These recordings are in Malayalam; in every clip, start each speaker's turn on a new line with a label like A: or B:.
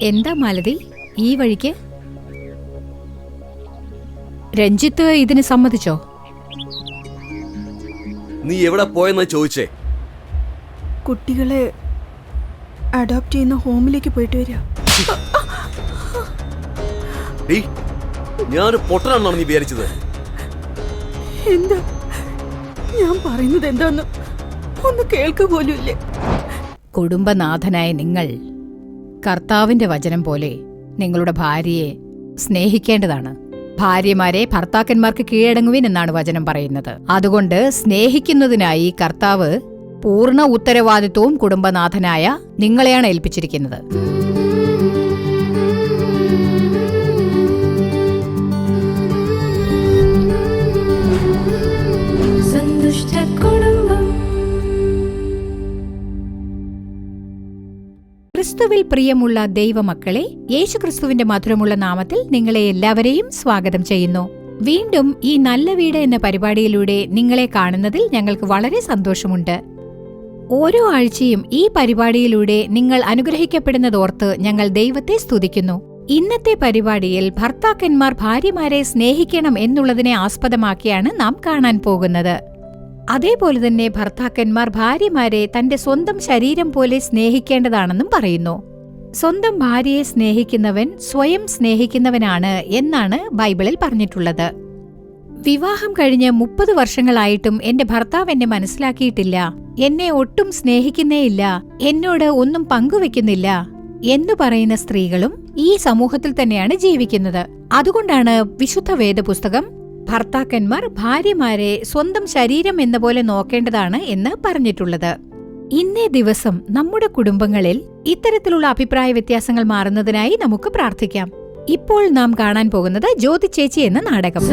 A: എന്താ മാലതി ഈ വഴിക്ക്? രഞ്ജിത്ത് ഇതിന് സമ്മതിച്ചോ?
B: നീ എവിടെ പോയെന്നാ ചോദിച്ചേ?
C: കുട്ടികളെ അഡോപ്റ്റ് ചെയ്യുന്ന ഹോമിലേക്ക് പോയിട്ട് വരിക.
B: ഞാൻ പൊട്ടനാണെന്നാണ് നീ വിചാരിച്ചത്?
C: എന്താ ഞാൻ പറയുന്നത്? എന്താന്ന് ഒന്ന് കേൾക്കുക പോലും ഇല്ലേ?
A: കുടുംബനാഥനായ നിങ്ങൾ കർത്താവിന്റെ വചനം പോലെ നിങ്ങളുടെ ഭാര്യയെ സ്നേഹിക്കേണ്ടതാണ്. ഭാര്യമാരെ ഭർത്താക്കന്മാർക്ക് കീഴടങ്ങുവിൻ എന്നാണ് വചനം പറയുന്നത്. അതുകൊണ്ട് സ്നേഹിക്കുന്നതിനായി കർത്താവ് പൂർണ്ണ ഉത്തരവാദിത്വവും കുടുംബനാഥനായ നിങ്ങളെയാണ് ഏൽപ്പിച്ചിരിക്കുന്നത്. ക്രിസ്തുവിൽ പ്രിയമുള്ള ദൈവമക്കളെ, യേശുക്രിസ്തുവിന്റെ മധുരമുള്ള നാമത്തിൽ നിങ്ങളെ എല്ലാവരെയും സ്വാഗതം ചെയ്യുന്നു. വീണ്ടും ഈ നല്ല വീട് എന്ന പരിപാടിയിലൂടെ നിങ്ങളെ കാണുന്നതിൽ ഞങ്ങൾക്ക് വളരെ സന്തോഷമുണ്ട്. ഓരോ ആഴ്ചയും ഈ പരിപാടിയിലൂടെ നിങ്ങൾ അനുഗ്രഹിക്കപ്പെടുന്നതോർത്ത് ഞങ്ങൾ ദൈവത്തെ സ്തുതിക്കുന്നു. ഇന്നത്തെ പരിപാടിയിൽ ഭർത്താക്കന്മാർ ഭാര്യമാരെ സ്നേഹിക്കണം എന്നുള്ളതിനെ ആസ്പദമാക്കിയാണ് നാം കാണാൻ പോകുന്നത്. അതേപോലെ തന്നെ ഭർത്താക്കന്മാർ ഭാര്യമാരെ തന്റെ സ്വന്തം ശരീരം പോലെ സ്നേഹിക്കേണ്ടതാണെന്നും പറയുന്നു. സ്വന്തം ഭാര്യയെ സ്നേഹിക്കുന്നവൻ സ്വയം സ്നേഹിക്കുന്നവനാണ് എന്നാണ് ബൈബിളിൽ പറഞ്ഞിട്ടുള്ളത്. വിവാഹം കഴിഞ്ഞ് 30 വർഷങ്ങളായിട്ടും എന്റെ ഭർത്താവ് എന്നെ മനസ്സിലാക്കിയിട്ടില്ല, എന്നെ ഒട്ടും സ്നേഹിക്കുന്നേയില്ല, എന്നോട് ഒന്നും പങ്കുവെക്കുന്നില്ല എന്നു പറയുന്ന സ്ത്രീകളും ഈ സമൂഹത്തിൽ തന്നെയാണ് ജീവിക്കുന്നത്. അതുകൊണ്ടാണ് വിശുദ്ധ വേദപുസ്തകം ഭർത്താക്കന്മാർ ഭാര്യമാരെ സ്വന്തം ശരീരം എന്ന പോലെ നോക്കേണ്ടതാണ് എന്ന് പറഞ്ഞിട്ടുള്ളത്. ഇന്നേ ദിവസം നമ്മുടെ കുടുംബങ്ങളിൽ ഇത്തരത്തിലുള്ള അഭിപ്രായ വ്യത്യാസങ്ങൾ മാറുന്നതിനായി നമുക്ക് പ്രാർത്ഥിക്കാം. ഇപ്പോൾ നാം കാണാൻ പോകുന്നത് ജ്യോതി ചേച്ചി എന്ന നാടകം.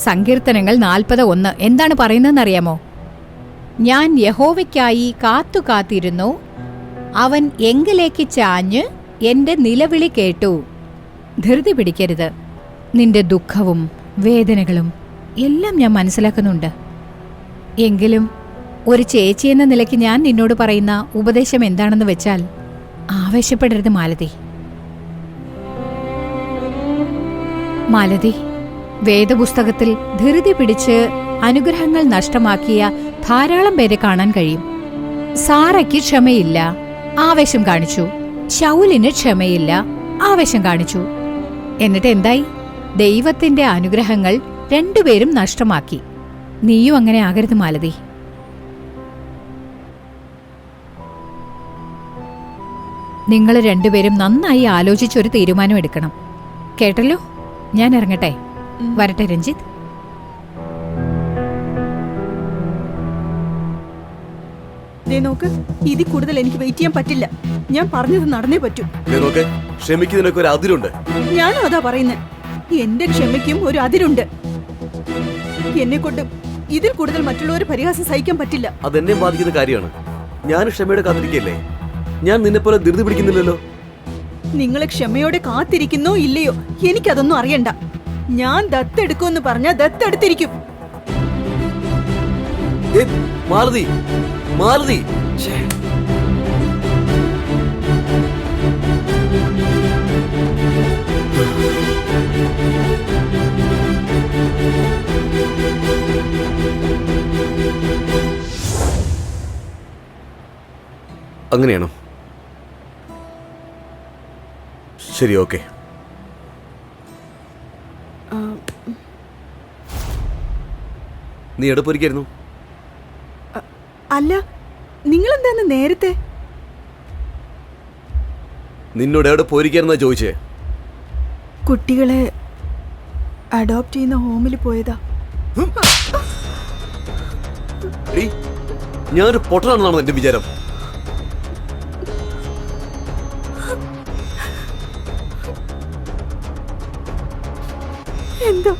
A: സങ്കീർത്തനങ്ങൾ 40:1 എന്താണ് പറയുന്നതെന്നറിയാമോ? ഞാൻ യഹോവയ്ക്കായി കാത്തിരുന്നു, അവൻ എങ്കിലേക്ക് ചാഞ്ഞ് എന്റെ നിലവിളി കേട്ടു. ധൃതി പിടിക്കരുത്. നിന്റെ ദുഃഖവും വേദനകളും എല്ലാം ഞാൻ മനസ്സിലാക്കുന്നുണ്ട്. എങ്കിലും ഒരു ചേച്ചി എന്ന നിലയ്ക്ക് ഞാൻ നിന്നോട് പറയുന്ന ഉപദേശം എന്താണെന്ന് വെച്ചാൽ, ആവേശപ്പെടരുത് മാലതി. മാലതി, വേദപുസ്തകത്തിൽ ധൃതി പിടിച്ച് അനുഗ്രഹങ്ങൾ നഷ്ടമാക്കിയ ധാരാളം പേരെ കാണാൻ കഴിയും. സാറയ്ക്ക് ക്ഷമയില്ല, ആവേശം കാണിച്ചു. ശൗലിന് ക്ഷമയില്ല, ആവേശം കാണിച്ചു. എന്നിട്ട് എന്തായി? ദൈവത്തിന്റെ അനുഗ്രഹങ്ങൾ രണ്ടുപേരും നഷ്ടമാക്കി. നീയും അങ്ങനെ ആകരുത് മാലതി. നിങ്ങൾ രണ്ടുപേരും നന്നായി ആലോചിച്ചൊരു തീരുമാനം എടുക്കണം. കേട്ടല്ലോ? ഞാൻ ഇറങ്ങട്ടെ. വരട്ടെ രഞ്ജിത്ത്.
C: നോക്ക്, ഇതിൽ കൂടുതൽ എനിക്ക് വെയിറ്റ് ചെയ്യാൻ പറ്റില്ല. ഞാൻ പറഞ്ഞത് നടന്നേ പറ്റൂ.
B: ക്ഷമിക്കുന്നതിനൊക്കെ ഒരു അതിരുണ്ട്.
C: ഞാനും അതാ പറയുന്നത്. എന്റെ ക്ഷമയ്ക്കും ഒരു അതിരുണ്ട്. എന്നെ കൊണ്ട് ഇതിൽ കൂടുതൽ മറ്റുള്ളവരെ പരിഹാസം സഹിക്കാൻ പറ്റില്ല.
B: അതെന്നെ ബാധിക്കുന്ന കാര്യമാണ്. ഞാൻ ക്ഷമയോടെ കാത്തിരിക്കല്ലേ. ഞാൻ നിന്നെ പോലെ ധൃതി പിടിക്കുന്നില്ലല്ലോ.
C: നിങ്ങളെ ക്ഷമയോടെ കാത്തിരിക്കുന്നോ ഇല്ലയോ എനിക്കതൊന്നും അറിയണ്ട. ഞാൻ ദത്തെടുക്കുമെന്ന് പറഞ്ഞാ ദത്തെടുത്തിരിക്കും.
B: മാലതി, മാലതി, അങ്ങനെയാണോ? ശരി, ഓക്കെ. നീ എടുപ്പൊരിക്കായിരുന്നു?
C: അല്ല, നിങ്ങളെന്താന്ന് നേരത്തെ?
B: നിന്നോട് എവിടെ പോയിരിക്കായിരുന്നാ ചോദിച്ചേ?
C: കുട്ടികളെ അഡോപ്റ്റ് ചെയ്യുന്ന ഹോമിൽ പോയതാ.
B: ഞാനൊരു പൊട്ടനാണെന്നാണോ എന്റെ വിചാരം?
C: എന്താ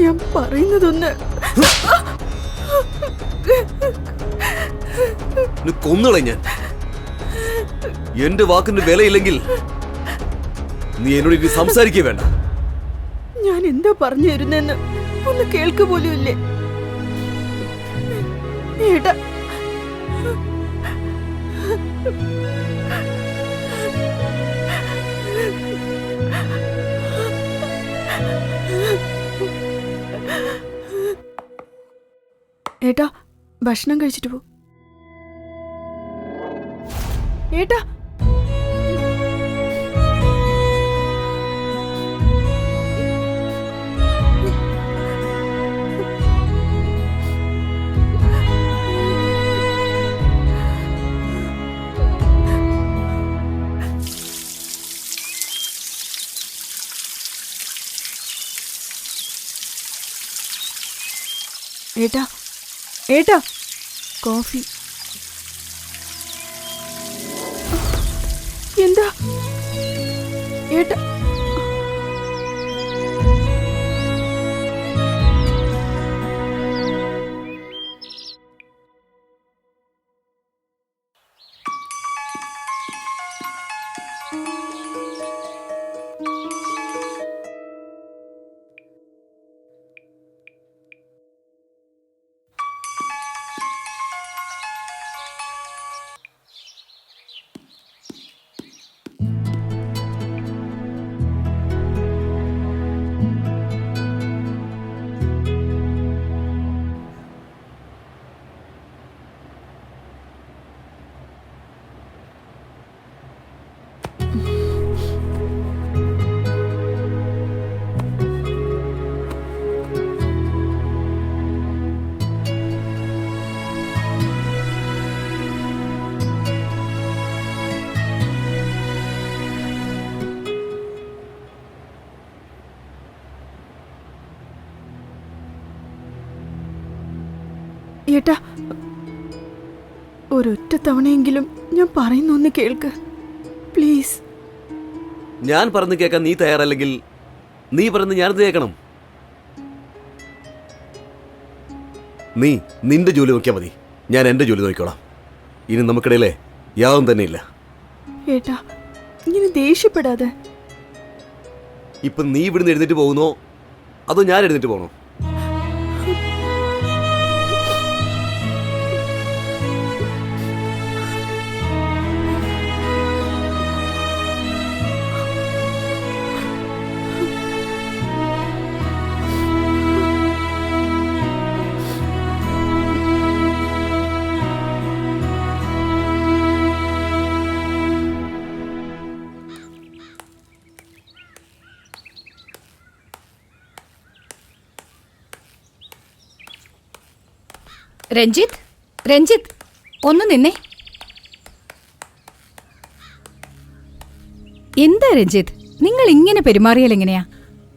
C: ഞാൻ പറയുന്നതൊന്ന്
B: കൊന്നുകളെ ഞാൻ. എന്റെ വാക്കിന് വിലയില്ലെങ്കിൽ നീ എന്നോട് ഇനി സംസാരിക്കേ വേണ്ട.
C: ഞാൻ എന്താ പറഞ്ഞു തരുന്നെന്ന് ഒന്ന് കേൾക്കു പോലും ഇല്ലേ? ഏട്ടാ, ഏട്ടാ ഭക്ഷണം കഴിച്ചിട്ട് പോ. ഏട്ടാ, ഏട്ടാ, ഏട്ടാ, കോഫി. എന്താ ഏട്ടാ? ഏട്ടാ, ഒരൊറ്റ തവണയെങ്കിലും ഞാൻ പറയുന്നൊന്ന് കേൾക്ക് പ്ലീസ്.
B: ഞാൻ പറഞ്ഞു കേൾക്കാൻ നീ തയ്യാറല്ലെങ്കിൽ നീ പറയുന്നത് ഞാനത് കേൾക്കണം. നീ നിന്റെ ജോലി നോക്കിയാൽ മതി, ഞാൻ എന്റെ ജോലി നോക്കിക്കോളാം. ഇനി നമുക്കിടയിലെ യാതൊന്നും തന്നെ ഇല്ല.
C: ഏട്ടാ, ഇങ്ങനെ ദേഷ്യപ്പെടാതെ.
B: ഇപ്പൊ നീ ഇവിടുന്ന് എഴുന്നേറ്റ് പോകുന്നോ അതോ ഞാൻ എഴുന്നേറ്റ് പോകണോ?
A: രഞ്ജിത്ത്, രഞ്ജിത്ത്, ഒന്ന് നിന്നേ. എന്താ രഞ്ജിത്ത്, നിങ്ങൾ ഇങ്ങനെ പെരുമാറിയാൽ എങ്ങനെയാ?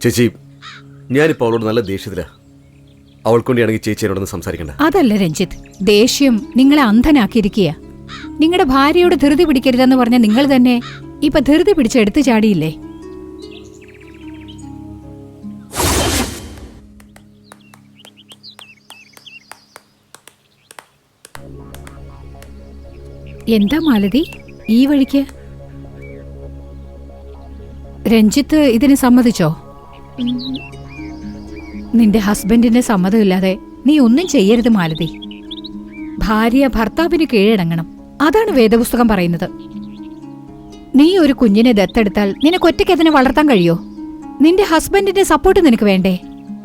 B: ചേച്ചി, ഞാനിപ്പോൾ അവളോട് നല്ല ദേഷ്യത്തിലാ. അവൾക്കൊണ്ടിയാണെങ്കിൽ ചേച്ചി എന്നോടൊന്ന് സംസാരിക്കണ്ട.
A: അതല്ല രഞ്ജിത്ത്, ദേഷ്യം നിങ്ങളെ അന്ധനാക്കിയിരിക്കുക. നിങ്ങളുടെ ഭാര്യയോട് ധൃതി പിടിക്കരുതെന്ന് പറഞ്ഞ നിങ്ങൾ തന്നെ ഇപ്പൊ ധൃതി പിടിച്ച് എടുത്തു ചാടിയില്ലേ? എന്താ മാലതി ഈ വഴിക്ക്? രഞ്ജിത്ത് ഇതിന് സമ്മതിച്ചോ? നിന്റെ ഹസ്ബൻഡിന്റെ സമ്മതമില്ലാതെ നീ ഒന്നും ചെയ്യരുത് മാലതി. ഭാര്യ ഭർത്താവിന് കീഴടങ്ങണം, അതാണ് വേദപുസ്തകം പറയുന്നത്. നീ ഒരു കുഞ്ഞിനെ ദത്തെടുത്താൽ നിനക്ക് ഒറ്റയ്ക്ക് അതിനെ വളർത്താൻ കഴിയോ? നിന്റെ ഹസ്ബൻഡിന്റെ സപ്പോർട്ട് നിനക്ക് വേണ്ടേ?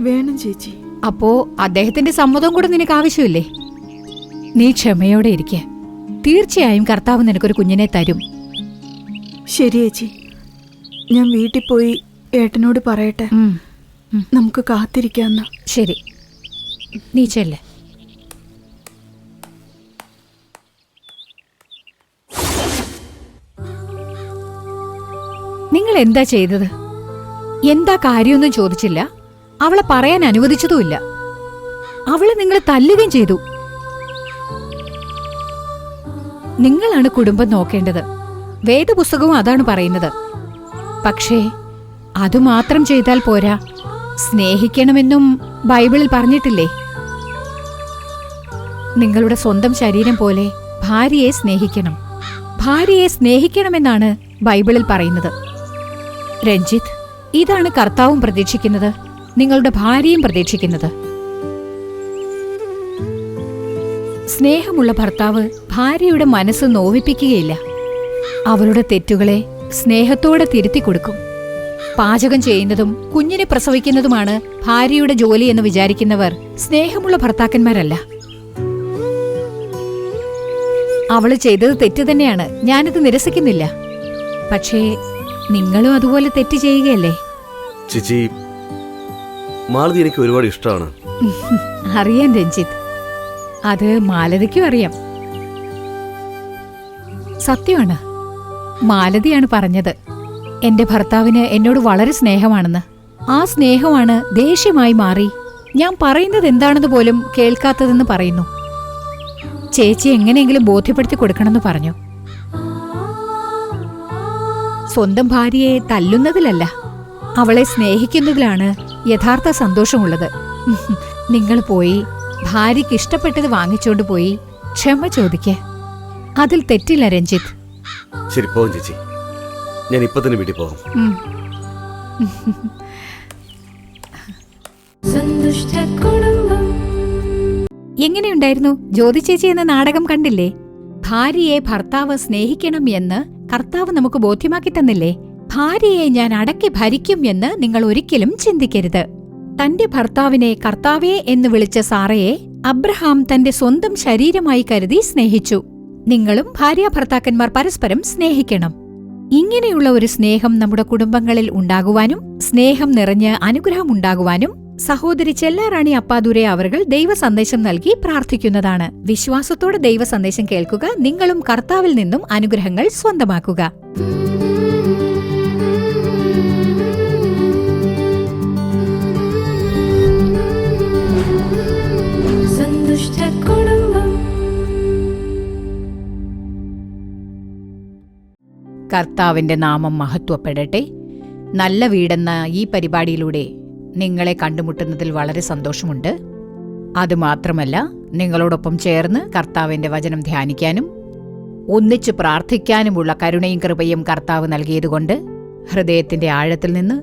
C: വേണം ചേച്ചി.
A: അപ്പോ അദ്ദേഹത്തിന്റെ സമ്മതവും കൂടെ നിനക്ക് ആവശ്യമില്ലേ? നീ ക്ഷമയോടെ ഇരിക്കെ, തീർച്ചയായും കർത്താവ് നിനക്കൊരു കുഞ്ഞിനെ തരും.
C: ശരി ചേച്ചി, ഞാൻ വീട്ടിൽ പോയി ഏട്ടനോട് പറയട്ടെ. നമുക്ക് കാത്തിരിക്കാന്ന്.
A: ശരി, നീ ചെല്ല്. നിങ്ങൾ എന്താ ചെയ്തത്? എന്താ കാര്യമൊന്നും ചോദിച്ചില്ല, അവളെ പറയാൻ അനുവദിച്ചതുമില്ല. അവളെ നിങ്ങൾ തല്ലുകയും ചെയ്തു. നിങ്ങളാണ് കുടുംബം നോക്കേണ്ടത്. വേദപുസ്തകവും അതാണ് പറയുന്നത്. പക്ഷേ അതുമാത്രം ചെയ്താൽ പോരാ, സ്നേഹിക്കണമെന്നും ബൈബിളിൽ പറഞ്ഞിട്ടില്ലേ? നിങ്ങളുടെ സ്വന്തം ശരീരം പോലെ ഭാര്യയെ സ്നേഹിക്കണം. ഭാര്യയെ സ്നേഹിക്കണമെന്നാണ് ബൈബിളിൽ പറയുന്നത്. രഞ്ജിത്ത്, ഇതാണ് കർത്താവും പ്രതീക്ഷിക്കുന്നത്, നിങ്ങളുടെ ഭാര്യയും പ്രതീക്ഷിക്കുന്നത്. സ്നേഹമുള്ള ഭർത്താവ് ഭാര്യയുടെ മനസ്സ് നോവിപ്പിക്കുകയില്ല. അവളുടെ തെറ്റുകളെ സ്നേഹത്തോടെ തിരുത്തി കൊടുക്കും. പാചകം ചെയ്യുന്നതും കുഞ്ഞിനെ പ്രസവിക്കുന്നതുമാണ് ഭാര്യയുടെ ജോലി എന്ന് വിചാരിക്കുന്നവർ സ്നേഹമുള്ള ഭർത്താക്കന്മാരല്ല. അവള് ചെയ്തത് തെറ്റ് തന്നെയാണ്, ഞാനത് നിരസിക്കുന്നില്ല. പക്ഷേ നിങ്ങളും അതുപോലെ തെറ്റ് ചെയ്യുകയല്ലേ?
B: ചേച്ചി, മാലതി എനിക്ക് ഒരുപാട് ഇഷ്ടമാണ്.
A: അറിയാം രഞ്ജിത്ത്, അത് മാലതിക്കും അറിയാം. സത്യമാണ്, മാലതിയാണ് പറഞ്ഞത് എന്റെ ഭർത്താവിന് എന്നോട് വളരെ സ്നേഹമാണെന്ന്. ആ സ്നേഹമാണ് ദേഷ്യമായി മാറി ഞാൻ പറയുന്നത് എന്താണെന്ന് പോലും കേൾക്കാത്തതെന്ന് പറയുന്നു. ചേച്ചി എങ്ങനെയെങ്കിലും ബോധ്യപ്പെടുത്തി കൊടുക്കണമെന്ന് പറഞ്ഞു. സ്വന്തം ഭാര്യയെ തല്ലുന്നതിലല്ല, അവളെ സ്നേഹിക്കുന്നതിലാണ് യഥാർത്ഥ സന്തോഷമുള്ളത്. നിങ്ങൾ പോയി ഭാര്യയ്ക്ക് ഇഷ്ടപ്പെട്ടത് വാങ്ങിച്ചോണ്ട് പോയി ക്ഷമ ചോദിക്ക. അതിൽ തെറ്റില്ല രഞ്ജിത്ത്.
B: ശരി, പോവും ചേച്ചി. ഞാൻ ഇപ്പൊ തന്നെ വീട്ടിൽ പോകാം.
A: എങ്ങനെയുണ്ടായിരുന്നു ജ്യോതി ചേച്ചി എന്ന നാടകം? കണ്ടില്ലേ? ഭാര്യയെ ഭർത്താവ് സ്നേഹിക്കണം എന്ന് കർത്താവ് നമുക്ക് ബോധ്യമാക്കി തന്നില്ലേ? ഭാര്യയെ ഞാൻ അടക്കി ഭരിക്കും എന്ന് നിങ്ങൾ ഒരിക്കലും ചിന്തിക്കരുത്. തന്റെ ഭർത്താവിനെ കർത്താവേ എന്ന് വിളിച്ച സാറയെ അബ്രഹാം തന്റെ സ്വന്തം ശരീരമായി കരുതി സ്നേഹിച്ചു. നിങ്ങളും ഭാര്യാഭർത്താക്കന്മാർ പരസ്പരം സ്നേഹിക്കണം. ഇങ്ങനെയുള്ള ഒരു സ്നേഹം നമ്മുടെ കുടുംബങ്ങളിൽ ഉണ്ടാകുവാനും സ്നേഹം നിറഞ്ഞ് അനുഗ്രഹമുണ്ടാകുവാനും സഹോദരി ചെല്ലാറാണി അപ്പാദൂരെ അവർകൾ ദൈവ സന്ദേശം നൽകി പ്രാർത്ഥിക്കുന്നതാണ്. വിശ്വാസത്തോടെ ദൈവ സന്ദേശം കേൾക്കുക. നിങ്ങളും കർത്താവിൽ നിന്നും അനുഗ്രഹങ്ങൾ സ്വന്തമാക്കുക. കർത്താവിന്റെ നാമം മഹത്വപ്പെടട്ടെ. നല്ല വീടെന്ന ഈ പരിപാടിയിലൂടെ നിങ്ങളെ കണ്ടുമുട്ടുന്നതിൽ വളരെ സന്തോഷമുണ്ട്. അതുമാത്രമല്ല, നിങ്ങളോടൊപ്പം ചേർന്ന് കർത്താവിന്റെ വചനം ധ്യാനിക്കാനും ഒന്നിച്ചു പ്രാർത്ഥിക്കാനുമുള്ള കരുണയും കൃപയും കർത്താവ് നൽകിയതുകൊണ്ട് ഹൃദയത്തിന്റെ ആഴത്തിൽ നിന്ന്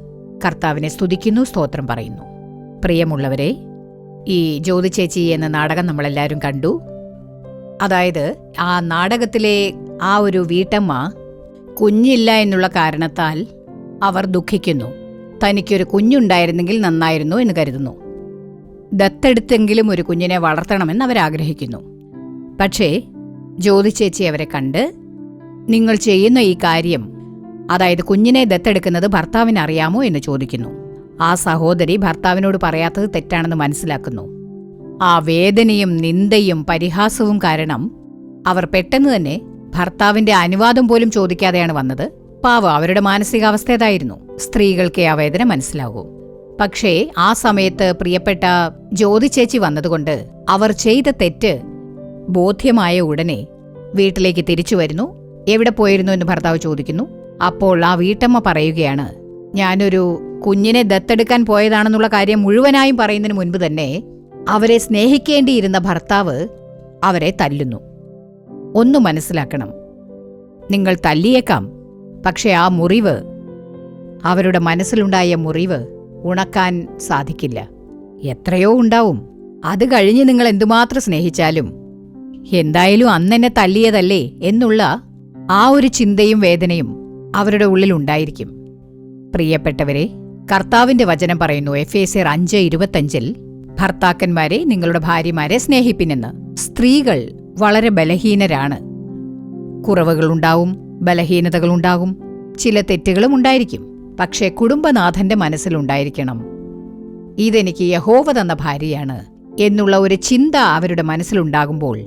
A: കർത്താവിനെ സ്തുതിക്കുന്നു, സ്തോത്രം പറയുന്നു. പ്രിയമുള്ളവരെ, ഈ ജ്യോതി ചേച്ചി എന്ന നാടകം നമ്മളെല്ലാവരും കണ്ടു. അതായത് ആ നാടകത്തിലെ ആ ഒരു വീട്ടമ്മ കുഞ്ഞില്ല എന്നുള്ള കാരണത്താൽ അവർ ദുഃഖിക്കുന്നു. തനിക്കൊരു കുഞ്ഞുണ്ടായിരുന്നെങ്കിൽ നന്നായിരുന്നു എന്ന് കരുതുന്നു. ദത്തെടുത്തെങ്കിലും ഒരു കുഞ്ഞിനെ വളർത്തണമെന്ന് അവരാഗ്രഹിക്കുന്നു. പക്ഷേ ജ്യോതി ചേച്ചി അവരെ കണ്ട്, നിങ്ങൾ ചെയ്യുന്ന ഈ കാര്യം, അതായത് കുഞ്ഞിനെ ദത്തെടുക്കുന്നത് ഭർത്താവിന് അറിയാമോ എന്ന് ചോദിക്കുന്നു. ആ സഹോദരി ഭർത്താവിനോട് പറയാത്തത് തെറ്റാണെന്ന് മനസ്സിലാക്കുന്നു. ആ വേദനയും നിന്ദയും പരിഹാസവും കാരണം അവർ പെട്ടെന്ന് തന്നെ ഭർത്താവിന്റെ അനുവാദം പോലും ചോദിക്കാതെയാണ് വന്നത്. പാവം, അവരുടെ മാനസികാവസ്ഥ ഏതായിരുന്നു? സ്ത്രീകൾക്കേ ആ വേദന മനസ്സിലാകൂ. പക്ഷേ ആ സമയത്ത് പ്രിയപ്പെട്ട ജ്യോതി ചേച്ചി വന്നതുകൊണ്ട് അവർ ചെയ്ത തെറ്റ് ബോധ്യമായ ഉടനെ വീട്ടിലേക്ക് തിരിച്ചു വരുന്നു. എവിടെ പോയിരുന്നു എന്ന് ഭർത്താവ് ചോദിക്കുന്നു. അപ്പോൾ ആ വീട്ടമ്മ പറയുകയാണ്, ഞാനൊരു കുഞ്ഞിനെ ദത്തെടുക്കാൻ പോയതാണെന്നുള്ള കാര്യം മുഴുവനായും പറയുന്നതിന് മുൻപ് തന്നെ അവരെ സ്നേഹിക്കേണ്ടിയിരുന്ന ഭർത്താവ് അവരെ തല്ലുന്നു. ഒന്നു മനസ്സിലാക്കണം, നിങ്ങൾ തല്ലിയേക്കാം, പക്ഷെ ആ മുറിവ്, അവരുടെ മനസ്സിലുണ്ടായ മുറിവ് ഉണക്കാൻ സാധിക്കില്ല. എത്രയോ ഉണ്ടാവും. അത് കഴിഞ്ഞ് നിങ്ങൾ എന്തുമാത്രം സ്നേഹിച്ചാലും എന്തായാലും അന്നെന്നെ തല്ലിയതല്ലേ എന്നുള്ള ആ ഒരു ചിന്തയും വേദനയും അവരുടെ ഉള്ളിലുണ്ടായിരിക്കും. പ്രിയപ്പെട്ടവരെ, കർത്താവിന്റെ വചനം പറയുന്നു എഫേസ്യർ 5:25, ഭർത്താക്കന്മാരെ നിങ്ങളുടെ ഭാര്യമാരെ സ്നേഹിപ്പിനെന്ന്. സ്ത്രീകൾ വളരെ ബലഹീനരാണ്. കുറവുകളുണ്ടാവും, ബലഹീനതകളുണ്ടാകും, ചില തെറ്റുകളും ഉണ്ടായിരിക്കും. പക്ഷേ കുടുംബനാഥന്റെ മനസ്സിലുണ്ടായിരിക്കണം, ഇതെനിക്ക് യഹോവ തന്ന ഭാര്യയാണ് എന്നുള്ള ഒരു ചിന്ത അവരുടെ മനസ്സിലുണ്ടാകുമ്പോൾ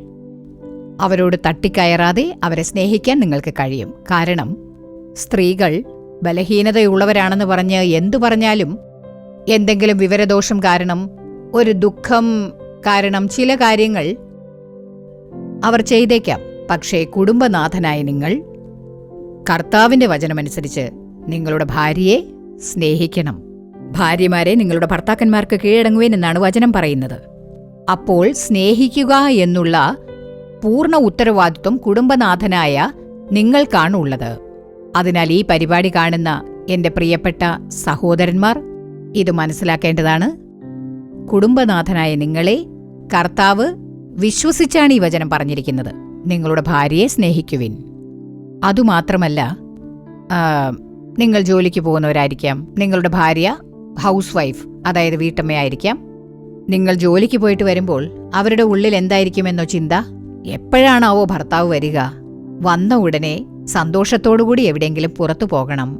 A: അവരോട് തട്ടിക്കയറാതെ അവരെ സ്നേഹിക്കാൻ നിങ്ങൾക്ക് കഴിയും. കാരണം സ്ത്രീകൾ ബലഹീനതയുള്ളവരാണെന്ന് പറഞ്ഞ് എന്തു പറഞ്ഞാലും, എന്തെങ്കിലും വിവരദോഷം കാരണം, ഒരു ദുഃഖം കാരണം ചില കാര്യങ്ങൾ അവർ ചെയ്തേക്കാം. പക്ഷേ കുടുംബനാഥനായ നിങ്ങൾ കർത്താവിന്റെ വചനമനുസരിച്ച് നിങ്ങളുടെ ഭാര്യയെ സ്നേഹിക്കണം. ഭാര്യമാരെ നിങ്ങളുടെ ഭർത്താക്കന്മാർക്ക് കീഴടങ്ങുവേൻ എന്നാണ് വചനം പറയുന്നത്. അപ്പോൾ സ്നേഹിക്കുക എന്നുള്ള പൂർണ്ണ ഉത്തരവാദിത്വം കുടുംബനാഥനായ നിങ്ങൾക്കാണുള്ളത്. അതിനാൽ ഈ പരിപാടി കാണുന്ന എന്റെ പ്രിയപ്പെട്ട സഹോദരന്മാർ ഇത് മനസ്സിലാക്കേണ്ടതാണ്. കുടുംബനാഥനായ നിങ്ങളെ കർത്താവ് വിശ്വസിച്ചാണ് ഈ വചനം പറഞ്ഞിരിക്കുന്നത്. നിങ്ങളുടെ ഭാര്യയെ സ്നേഹിക്കുവിൻ. അതുമാത്രമല്ല, നിങ്ങൾ ജോലിക്ക് പോകുന്നവരായിരിക്കാം, നിങ്ങളുടെ ഭാര്യ ഹൗസ് വൈഫ്, അതായത് വീട്ടമ്മയായിരിക്കാം. നിങ്ങൾ ജോലിക്ക് പോയിട്ട് വരുമ്പോൾ അവരുടെ ഉള്ളിൽ എന്തായിരിക്കുമെന്നോ ചിന്ത, എപ്പോഴാണാവോ ഭർത്താവ് വരിക, വന്ന ഉടനെ സന്തോഷത്തോടുകൂടി എവിടെയെങ്കിലും പുറത്തു പോകണം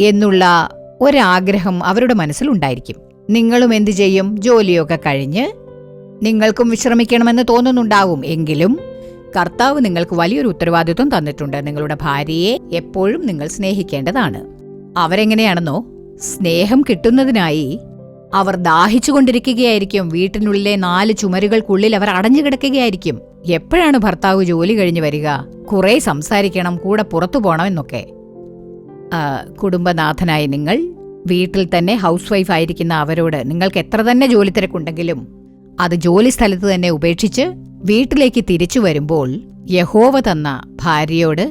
A: എന്നുള്ള ഒരാഗ്രഹം അവരുടെ മനസ്സിലുണ്ടായിരിക്കും. നിങ്ങളും എന്തു ചെയ്യും? ജോലിയൊക്കെ കഴിഞ്ഞ് നിങ്ങൾക്കും വിശ്രമിക്കണമെന്ന് തോന്നുന്നുണ്ടാവും. എങ്കിലും കർത്താവ് നിങ്ങൾക്ക് വലിയൊരു ഉത്തരവാദിത്വം തന്നിട്ടുണ്ട്. നിങ്ങളുടെ ഭാര്യയെ എപ്പോഴും നിങ്ങൾ സ്നേഹിക്കേണ്ടതാണ്. അവരെങ്ങനെയാണെന്നോ, സ്നേഹം കിട്ടുന്നതിനായി അവർ ദാഹിച്ചുകൊണ്ടിരിക്കുകയായിരിക്കും. വീട്ടിനുള്ളിലെ 4 ചുമരുകൾക്കുള്ളിൽ അവർ അടഞ്ഞു കിടക്കുകയായിരിക്കും. എപ്പോഴാണ് ഭർത്താവ് ജോലി കഴിഞ്ഞ് വരിക, കുറെ സംസാരിക്കണം, കൂടെ പുറത്തു പോകണമെന്നൊക്കെ. കുടുംബനാഥനായ നിങ്ങൾ വീട്ടിൽ തന്നെ ഹൗസ് വൈഫ് ആയിരിക്കുന്ന അവരോട് നിങ്ങൾക്ക് എത്ര തന്നെ ജോലി തിരക്കുണ്ടെങ്കിലും അത് ജോലി സ്ഥലത്ത് തന്നെ ഉപേക്ഷിച്ച് വീട്ടിലേക്ക് തിരിച്ചു വരുമ്പോൾ യഹോവ തന്ന ഭാര്യയോട്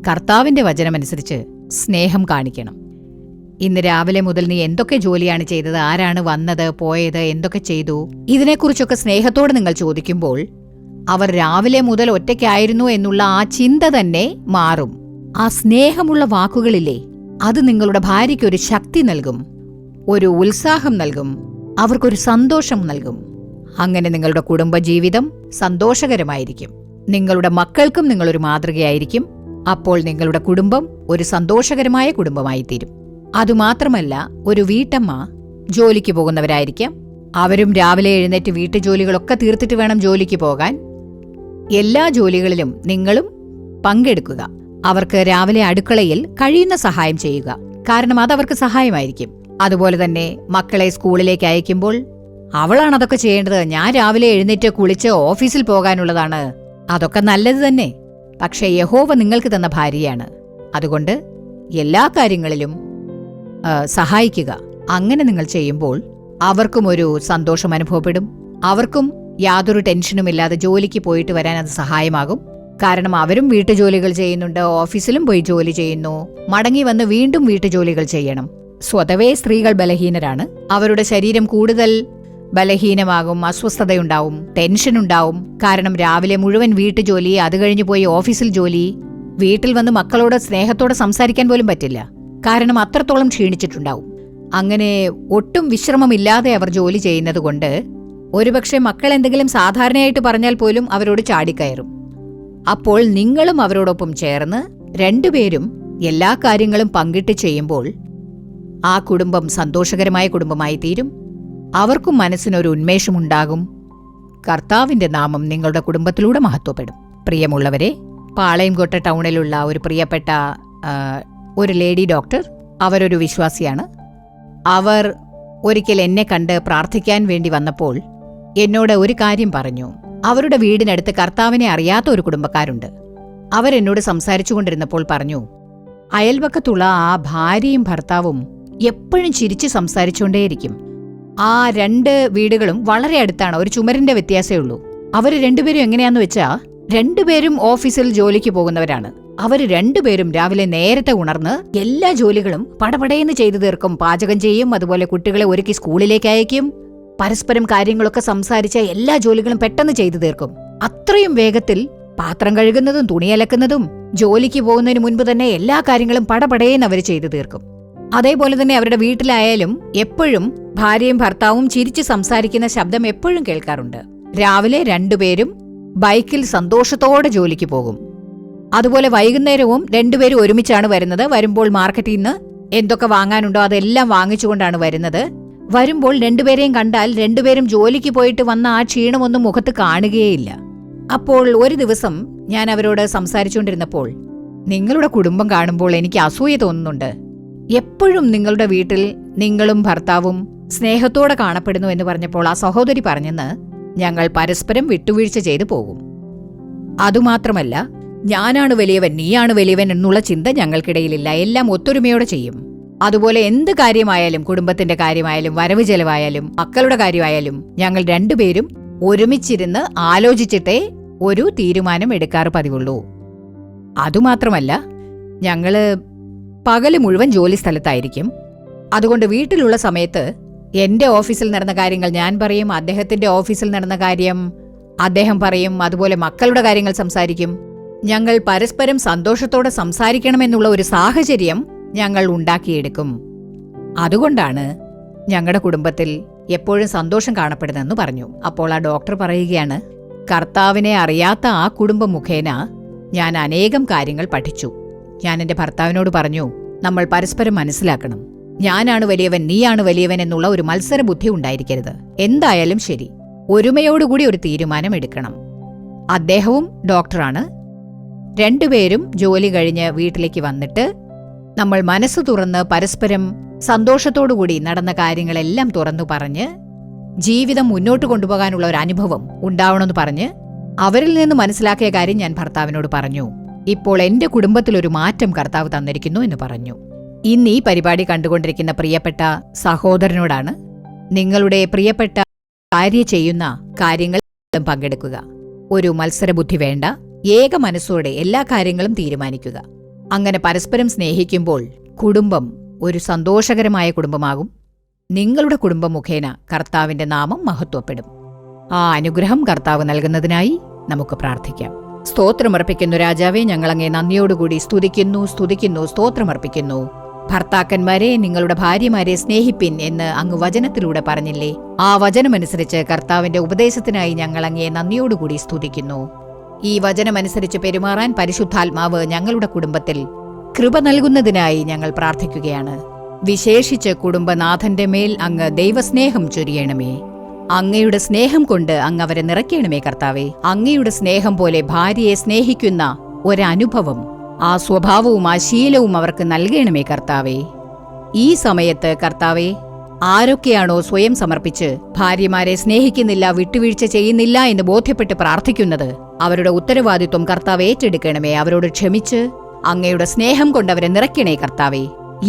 A: കർത്താവിന്റെ വചനമനുസരിച്ച് സ്നേഹം കാണിക്കണം. ഇന്ന് രാവിലെ മുതൽ നീ എന്തൊക്കെ ജോലിയാണ് ചെയ്തത്, ആരാണ് വന്നത് പോയത്, എന്തൊക്കെ ചെയ്തു, ഇതിനെക്കുറിച്ചൊക്കെ സ്നേഹത്തോട് നിങ്ങൾ ചോദിക്കുമ്പോൾ അവർ രാവിലെ മുതൽ ഒറ്റയ്ക്കായിരുന്നു എന്നുള്ള ആ ചിന്ത തന്നെ മാറും. ആ സ്നേഹമുള്ള വാക്കുകളില്ലേ, അത് നിങ്ങളുടെ ഭാര്യയ്ക്കൊരു ശക്തി നൽകും, ഒരു ഉത്സാഹം നൽകും, അവർക്കൊരു സന്തോഷം നൽകും. അങ്ങനെ നിങ്ങളുടെ കുടുംബജീവിതം സന്തോഷകരമായിരിക്കും. നിങ്ങളുടെ മക്കൾക്കും നിങ്ങളൊരു മാതൃകയായിരിക്കും. അപ്പോൾ നിങ്ങളുടെ കുടുംബം ഒരു സന്തോഷകരമായ കുടുംബമായി തീരും. അതുമാത്രമല്ല, ഒരു വീട്ടമ്മ ജോലിക്ക് പോകുന്നവരായിരിക്കാം. അവരും രാവിലെ എഴുന്നേറ്റ് വീട്ടുജോലികളൊക്കെ തീർത്തിട്ട് വേണം ജോലിക്ക് പോകാൻ. എല്ലാ ജോലികളിലും നിങ്ങളും പങ്കെടുക്കുക. അവർക്ക് രാവിലെ അടുക്കളയിൽ കഴിയുന്ന സഹായം ചെയ്യുക. കാരണം അതവർക്ക് സഹായമായിരിക്കും. അതുപോലെ തന്നെ മക്കളെ സ്കൂളിലേക്ക് അയക്കുമ്പോൾ അവളാണ് അതൊക്കെ ചെയ്യേണ്ടത്, ഞാൻ രാവിലെ എഴുന്നേറ്റ് കുളിച്ച് ഓഫീസിൽ പോകാനുള്ളതാണ്, അതൊക്കെ നല്ലത് തന്നെ. പക്ഷേ യഹോവ നിങ്ങൾക്ക് തന്ന ഭാര്യയാണ്. അതുകൊണ്ട് എല്ലാ കാര്യങ്ങളിലും സഹായിക്കുക. അങ്ങനെ നിങ്ങൾ ചെയ്യുമ്പോൾ അവർക്കും ഒരു സന്തോഷം അനുഭവപ്പെടും. അവർക്കും യാതൊരു ടെൻഷനുമില്ലാതെ ജോലിക്ക് പോയിട്ട് വരാൻ അത് സഹായമാകും. കാരണം അവരും വീട്ടുജോലികൾ ചെയ്യുന്നുണ്ട്, ഓഫീസിലും പോയി ജോലി ചെയ്യുന്നു, മടങ്ങി വന്ന് വീണ്ടും വീട്ടുജോലികൾ ചെയ്യണം. സ്വതവേ സ്ത്രീകൾ ബലഹീനരാണ്. അവരുടെ ശരീരം കൂടുതൽ ബലഹീനമാകും, അസ്വസ്ഥതയുണ്ടാവും, ടെൻഷനുണ്ടാവും. കാരണം രാവിലെ മുഴുവൻ വീട്ടുജോലി, അത് കഴിഞ്ഞ് പോയി ഓഫീസിൽ ജോലി, വീട്ടിൽ വന്ന് മക്കളോട് സ്നേഹത്തോടെ സംസാരിക്കാൻ പോലും പറ്റില്ല. കാരണം അത്രത്തോളം ക്ഷീണിച്ചിട്ടുണ്ടാവും. അങ്ങനെ ഒട്ടും വിശ്രമമില്ലാതെ അവർ ജോലി ചെയ്യുന്നത് കൊണ്ട് ഒരുപക്ഷെ മക്കൾ എന്തെങ്കിലും സാധാരണയായിട്ട് പറഞ്ഞാൽ പോലും അവരോട് ചാടിക്കയറും. അപ്പോൾ നിങ്ങളും അവരോടൊപ്പം ചേർന്ന് രണ്ടുപേരും എല്ലാ കാര്യങ്ങളും പങ്കിട്ട് ചെയ്യുമ്പോൾ ആ കുടുംബം സന്തോഷകരമായ കുടുംബമായി തീരും. അവർക്കും മനസ്സിനൊരു ഉന്മേഷമുണ്ടാകും. കർത്താവിന്റെ നാമം നിങ്ങളുടെ കുടുംബത്തിലൂടെ മഹത്വപ്പെടും. പ്രിയമുള്ളവരെ, പാളയംകോട്ട ടൗണിലുള്ള ഒരു പ്രിയപ്പെട്ട ഒരു ലേഡി ഡോക്ടർ, അവരൊരു വിശ്വാസിയാണ്. അവർ ഒരിക്കൽ എന്നെ കണ്ട് പ്രാർത്ഥിക്കാൻ വേണ്ടി വന്നപ്പോൾ എന്നോട് ഒരു കാര്യം പറഞ്ഞു. അവരുടെ വീടിനടുത്ത് കർത്താവിനെ അറിയാത്ത ഒരു കുടുംബക്കാരുണ്ട്. അവരെന്നോട് സംസാരിച്ചു കൊണ്ടിരുന്നപ്പോൾ പറഞ്ഞു, അയൽവക്കത്തുള്ള ആ ഭാര്യയും ഭർത്താവും എപ്പോഴും ചിരിച്ച് സംസാരിച്ചുകൊണ്ടേയിരിക്കും. ആ 2 വീടുകളും വളരെ അടുത്താണ്, ഒരു ചുമരിന്റെ വ്യത്യാസമേ ഉള്ളൂ. അവർ രണ്ടുപേരും എങ്ങനെയാന്ന് വെച്ചാ, രണ്ടുപേരും ഓഫീസിൽ ജോലിക്ക് പോകുന്നവരാണ്. അവർ രണ്ടുപേരും രാവിലെ നേരത്തെ ഉണർന്ന് എല്ലാ ജോലികളും പടപടയെന്ന് ചെയ്തു തീർക്കും. പാചകം ചെയ്യും, അതുപോലെ കുട്ടികളെ ഒരുക്കി സ്കൂളിലേക്ക് അയക്കും, പരസ്പരം കാര്യങ്ങളൊക്കെ സംസാരിച്ച് എല്ലാ ജോലികളും പെട്ടെന്ന് ചെയ്തു തീർക്കും. അത്രയും വേഗത്തിൽ പാത്രം കഴുകുന്നതും തുണിയലക്കുന്നതും ജോലിക്ക് പോകുന്നതിന് മുൻപ് തന്നെ എല്ലാ കാര്യങ്ങളും പടപടയെന്ന് അവർ ചെയ്തു തീർക്കും. അതേപോലെ തന്നെ അവരുടെ വീട്ടിലായാലും എപ്പോഴും ഭാര്യയും ഭർത്താവും ചിരിച്ച് സംസാരിക്കുന്ന ശബ്ദം എപ്പോഴും കേൾക്കാറുണ്ട്. രാവിലെ രണ്ടുപേരും ബൈക്കിൽ സന്തോഷത്തോടെ ജോലിക്ക് പോകും. അതുപോലെ വൈകുന്നേരവും രണ്ടുപേരും ഒരുമിച്ചാണ് വരുന്നത്. വരുമ്പോൾ മാർക്കറ്റിൽ നിന്ന് എന്തൊക്കെ വാങ്ങാനുണ്ടോ അതെല്ലാം വാങ്ങിച്ചുകൊണ്ടാണ് വരുന്നത്. വരുമ്പോൾ രണ്ടുപേരെയും കണ്ടാൽ രണ്ടുപേരും ജോലിക്ക് പോയിട്ട് വന്ന ആ ക്ഷീണമൊന്നും മുഖത്ത് കാണുകയേയില്ല. അപ്പോൾ ഒരു ദിവസം ഞാൻ അവരോട് സംസാരിച്ചുകൊണ്ടിരുന്നപ്പോൾ, നിങ്ങളുടെ കുടുംബം കാണുമ്പോൾ എനിക്ക് അസൂയ തോന്നുന്നുണ്ട്. എപ്പോഴും നിങ്ങളുടെ വീട്ടിൽ നിങ്ങളും ഭർത്താവും സ്നേഹത്തോടെ കാണപ്പെടുന്നു എന്ന് പറഞ്ഞപ്പോൾ ആ സഹോദരി പറഞ്ഞെന്ന്, ഞങ്ങൾ പരസ്പരം വിട്ടുവീഴ്ച ചെയ്തു പോകും. അതുമാത്രമല്ല, ഞാനാണ് വലിയവൻ, നീയാണ് വലിയവൻ എന്നുള്ള ചിന്ത ഞങ്ങൾക്കിടയിലില്ല. എല്ലാം ഒത്തൊരുമയോടെ ചെയ്യും. അതുപോലെ എന്ത് കാര്യമായാലും, കുടുംബത്തിന്റെ കാര്യമായാലും, വരവ് ചെലവായാലും, മക്കളുടെ കാര്യമായാലും, ഞങ്ങൾ രണ്ടുപേരും ഒരുമിച്ചിരുന്ന് ആലോചിച്ചിട്ടേ ഒരു തീരുമാനം എടുക്കാറ് പതിവുള്ളൂ. അതുമാത്രമല്ല, ഞങ്ങള് പകല് മുഴുവൻ ജോലി സ്ഥലത്തായിരിക്കും. അതുകൊണ്ട് വീട്ടിലുള്ള സമയത്ത് എന്റെ ഓഫീസിൽ നടന്ന കാര്യങ്ങൾ ഞാൻ പറയും, അദ്ദേഹത്തിന്റെ ഓഫീസിൽ നടന്ന കാര്യം അദ്ദേഹം പറയും. അതുപോലെ മക്കളുടെ കാര്യങ്ങൾ സംസാരിക്കും. ഞങ്ങൾ പരസ്പരം സന്തോഷത്തോടെ സംസാരിക്കണമെന്നുള്ള ഒരു സാഹചര്യം ഞങ്ങൾ ഉണ്ടാക്കിയെടുക്കും. അതുകൊണ്ടാണ് ഞങ്ങളുടെ കുടുംബത്തിൽ എപ്പോഴും സന്തോഷം കാണപ്പെടുന്നതെന്ന് പറഞ്ഞു. അപ്പോൾ ആ ഡോക്ടർ പറയുകയാണ്, കർത്താവിനെ അറിയാത്ത ആ കുടുംബം മുഖേന ഞാൻ അനേകം കാര്യങ്ങൾ പഠിച്ചു. ഞാൻ എന്റെ ഭർത്താവിനോട് പറഞ്ഞു, നമ്മൾ പരസ്പരം മനസ്സിലാക്കണം. ഞാനാണ് വലിയവൻ, നീയാണ് വലിയവൻ എന്നുള്ള ഒരു മത്സര ബുദ്ധി ഉണ്ടായിരിക്കരുത്. എന്തായാലും ശരി, ഒരുമയോടുകൂടി ഒരു തീരുമാനം എടുക്കണം. അദ്ദേഹവും ഡോക്ടറാണ്. രണ്ടുപേരും ജോലി കഴിഞ്ഞ് വീട്ടിലേക്ക് വന്നിട്ട് നമ്മൾ മനസ്സ് തുറന്ന് പരസ്പരം സന്തോഷത്തോടുകൂടി നടന്ന കാര്യങ്ങളെല്ലാം തുറന്നു പറഞ്ഞ് ജീവിതം മുന്നോട്ട് കൊണ്ടുപോകാനുള്ള ഒരു അനുഭവം ഉണ്ടാവണമെന്ന് പറഞ്ഞ് അവരിൽ നിന്ന് മനസ്സിലാക്കിയ കാര്യം ഞാൻ ഭർത്താവിനോട് പറഞ്ഞു. ഇപ്പോൾ എന്റെ കുടുംബത്തിലൊരു മാറ്റം കർത്താവ് തന്നിരിക്കുന്നു എന്ന് പറഞ്ഞു. ഇന്ന് ഈ പരിപാടി കണ്ടുകൊണ്ടിരിക്കുന്ന പ്രിയപ്പെട്ട സഹോദരനോടാണ്, നിങ്ങളുടെ പ്രിയപ്പെട്ട ഭാര്യ ചെയ്യുന്ന കാര്യങ്ങളും പങ്കെടുക്കുക. ഒരു മത്സരബുദ്ധി വേണ്ട, ഏക മനസ്സോടെ എല്ലാ കാര്യങ്ങളും തീരുമാനിക്കുക. അങ്ങനെ പരസ്പരം സ്നേഹിക്കുമ്പോൾ കുടുംബം ഒരു സന്തോഷകരമായ കുടുംബമാകും. നിങ്ങളുടെ കുടുംബം മുഖേന കർത്താവിന്റെ നാമം മഹത്വപ്പെടും. ആ അനുഗ്രഹം കർത്താവ് നൽകുന്നതിനായി നമുക്ക് പ്രാർത്ഥിക്കാം. സ്തോത്രമർപ്പിക്കുന്നു രാജാവേ, ഞങ്ങളങ്ങേ നന്ദിയോടുകൂടി സ്തുതിക്കുന്നു, സ്തോത്രമർപ്പിക്കുന്നു. ഭർത്താക്കന്മാരെ, നിങ്ങളുടെ ഭാര്യമാരെ സ്നേഹിപ്പിൻ എന്ന് അങ്ങ് വചനത്തിലൂടെ പറഞ്ഞില്ലേ? ആ വചനമനുസരിച്ച് കർത്താവിന്റെ ഉപദേശത്തിനായി ഞങ്ങളങ്ങേ നന്ദിയോടുകൂടി സ്തുതിക്കുന്നു. ഈ വചനമനുസരിച്ച് പെരുമാറാൻ പരിശുദ്ധാത്മാവ് ഞങ്ങളുടെ കുടുംബത്തിൽ കൃപ നൽകുന്നതിനായി ഞങ്ങൾ പ്രാർത്ഥിക്കുകയാണ്. വിശേഷിച്ച് കുടുംബനാഥന്റെ മേൽ അങ്ങ് ദൈവസ്നേഹം ചൊരിയണമേ. അങ്ങയുടെ സ്നേഹം കൊണ്ട് അങ്ങ് അവരെ നിറയ്ക്കണമേ കർത്താവേ. അങ്ങയുടെ സ്നേഹം പോലെ ഭാര്യയെ സ്നേഹിക്കുന്ന ഒരനുഭവം, ആ സ്വഭാവവും ആ ശീലവും അവർക്ക് നൽകണമേ കർത്താവേ. ഈ സമയത്ത് കർത്താവേ, ആരൊക്കെയാണോ സ്വയം സമർപ്പിച്ച് ഭാര്യമാരെ സ്നേഹിക്കുന്നില്ല, വിട്ടുവീഴ്ച ചെയ്യുന്നില്ല എന്ന് ബോധ്യപ്പെട്ട് പ്രാർത്ഥിക്കുന്നത്, അവരുടെ ഉത്തരവാദിത്വം കർത്താവ് ഏറ്റെടുക്കണമേ. അവരോട് ക്ഷമിച്ച് അങ്ങയുടെ സ്നേഹം കൊണ്ട് അവരെ നിറയ്ക്കണേ കർത്താവേ.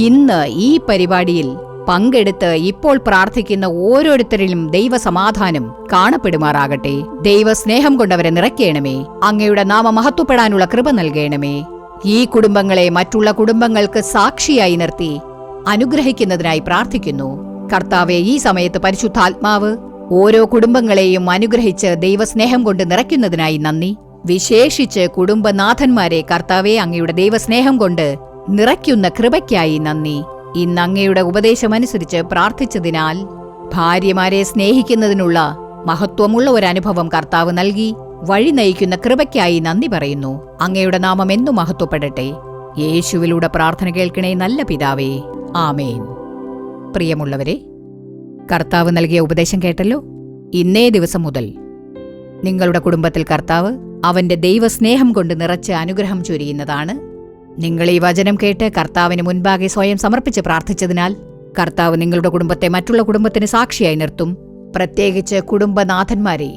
A: ഇന്ന് ഈ പരിപാടിയിൽ പങ്കെടുത്ത് ഇപ്പോൾ പ്രാർത്ഥിക്കുന്ന ഓരോരുത്തരിലും ദൈവസമാധാനം കാണപ്പെടുമാറാകട്ടെ. ദൈവസ്നേഹം കൊണ്ടവരെ നിറയ്ക്കണമേ. അങ്ങയുടെ നാമം മഹത്വപ്പെടാനുള്ള കൃപ നൽകണമേ. ഈ കുടുംബങ്ങളെ മറ്റുള്ള കുടുംബങ്ങൾക്ക് സാക്ഷിയായി നിർത്തി അനുഗ്രഹിക്കുന്നതിനായി പ്രാർത്ഥിക്കുന്നു കർത്താവെ. ഈ സമയത്ത് പരിശുദ്ധാത്മാവ് ഓരോ കുടുംബങ്ങളെയും അനുഗ്രഹിച്ച് ദൈവസ്നേഹം കൊണ്ട് നിറയ്ക്കുന്നതിനായി നന്ദി. വിശേഷിച്ച് കുടുംബനാഥന്മാരെ കർത്താവെ, അങ്ങയുടെ ദൈവസ്നേഹം കൊണ്ട് നിറയ്ക്കുന്ന കൃപയ്ക്കായി നന്ദി. ഇന്ന് അങ്ങയുടെ ഉപദേശമനുസരിച്ച് പ്രാർത്ഥിച്ചതിനാൽ ഭാര്യമാരെ സ്നേഹിക്കുന്നതിനുള്ള മഹത്വമുള്ള ഒരനുഭവം കർത്താവ് നൽകി വഴി നയിക്കുന്ന കൃപയ്ക്കായി നന്ദി പറയുന്നു. അങ്ങയുടെ നാമം എന്നും മഹത്വപ്പെടട്ടെ. യേശുവിലൂടെ പ്രാർത്ഥന കേൾക്കണേ നല്ല പിതാവേ, ആമേൻ. പ്രിയമുള്ളവരെ, കർത്താവ് നൽകിയ ഉപദേശം കേട്ടല്ലോ. ഇന്നേ ദിവസം മുതൽ നിങ്ങളുടെ കുടുംബത്തിൽ കർത്താവ് അവന്റെ ദൈവസ്നേഹം കൊണ്ട് നിറച്ച് അനുഗ്രഹം ചൊരിയുന്നതാണ്. നിങ്ങൾ ഈ വചനം കേട്ട് കർത്താവിന് മുൻപാകെ സ്വയം സമർപ്പിച്ച് പ്രാർത്ഥിച്ചതിനാൽ കർത്താവ് നിങ്ങളുടെ കുടുംബത്തെ മറ്റുള്ള കുടുംബത്തിന് സാക്ഷിയായി നിർത്തും. പ്രത്യേകിച്ച് കുടുംബനാഥന്മാരെ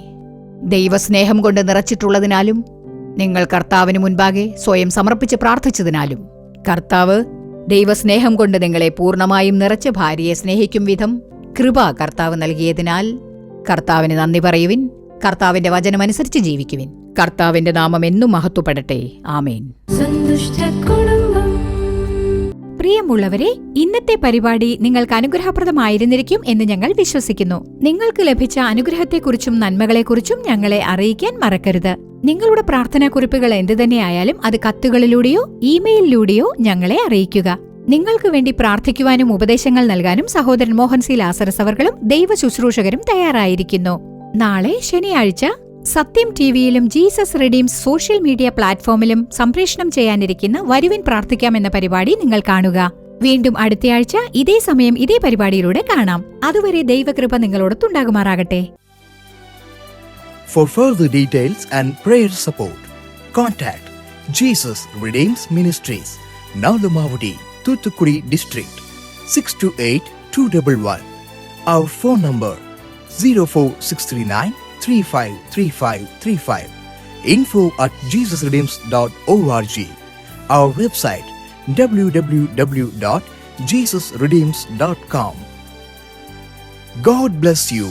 A: ദൈവസ്നേഹം കൊണ്ട് നിറച്ചിട്ടുള്ളതിനാലും നിങ്ങൾ കർത്താവിന് മുൻപാകെ സ്വയം സമർപ്പിച്ച് പ്രാർത്ഥിച്ചതിനാലും കർത്താവ് ദൈവസ്നേഹം കൊണ്ട് നിങ്ങളെ പൂർണ്ണമായും നിറച്ച് ഭാര്യയെ സ്നേഹിക്കും വിധം കൃപ കർത്താവ് നൽകിയതിനാൽ കർത്താവിന് നന്ദി പറയുവിൻ. കർത്താവിന്റെ വചനമനുസരിച്ച് ജീവിക്കുവിൻ. കർത്താവിന്റെ നാമം എന്നും മഹത്വപ്പെടട്ടെ. ആമേൻ.
D: പ്രിയമുള്ളവരെ, ഇന്നത്തെ പരിപാടി നിങ്ങൾക്ക് അനുഗ്രഹപ്രദമായിരുന്നിരിക്കും എന്ന് ഞങ്ങൾ വിശ്വസിക്കുന്നു. നിങ്ങൾക്ക് ലഭിച്ച അനുഗ്രഹത്തെക്കുറിച്ചും നന്മകളെക്കുറിച്ചും ഞങ്ങളെ അറിയിക്കാൻ മറക്കരുത്. നിങ്ങളുടെ പ്രാർത്ഥനാക്കുറിപ്പുകൾ എന്തുതന്നെയായാലും അത് കത്തുകളിലൂടെയോ ഇമെയിലിലൂടെയോ ഞങ്ങളെ അറിയിക്കുക. നിങ്ങൾക്ക് വേണ്ടി പ്രാർത്ഥിക്കുവാനും ഉപദേശങ്ങൾ നൽകാനും സഹോദരൻ മോഹൻ സി ലാസറസ് അവർകളും ദൈവ ശുശ്രൂഷകരും തയ്യാറായിരിക്കുന്നു. നാളെ ശനിയാഴ്ച സത്യം ടിവിയിലും ജീസസ് റെഡീംസ് സോഷ്യൽ മീഡിയ പ്ലാറ്റ്ഫോമിലും സംപ്രേഷണം ചെയ്യാനിരിക്കുന്ന വരുവിൻ പ്രാർത്ഥിക്കാം എന്ന പരിപാടി നിങ്ങൾ കാണുക. വീണ്ടും അടുത്തയാഴ്ച ഇതേ സമയം ഇതേ പരിപാടിയിലൂടെ കാണാം. അതുവരെ ദൈവകൃപ നിങ്ങളോടൊത്തുണ്ടാകുമാറാകട്ടെ.
E: For further details and prayer support, contact Jesus Redeems Ministries, Nalamavadi, Thuthukudi District, 628-211. Our phone number 04639-353535. info@jesusredeems.org. Our website www.jesusredeems.com. God bless you.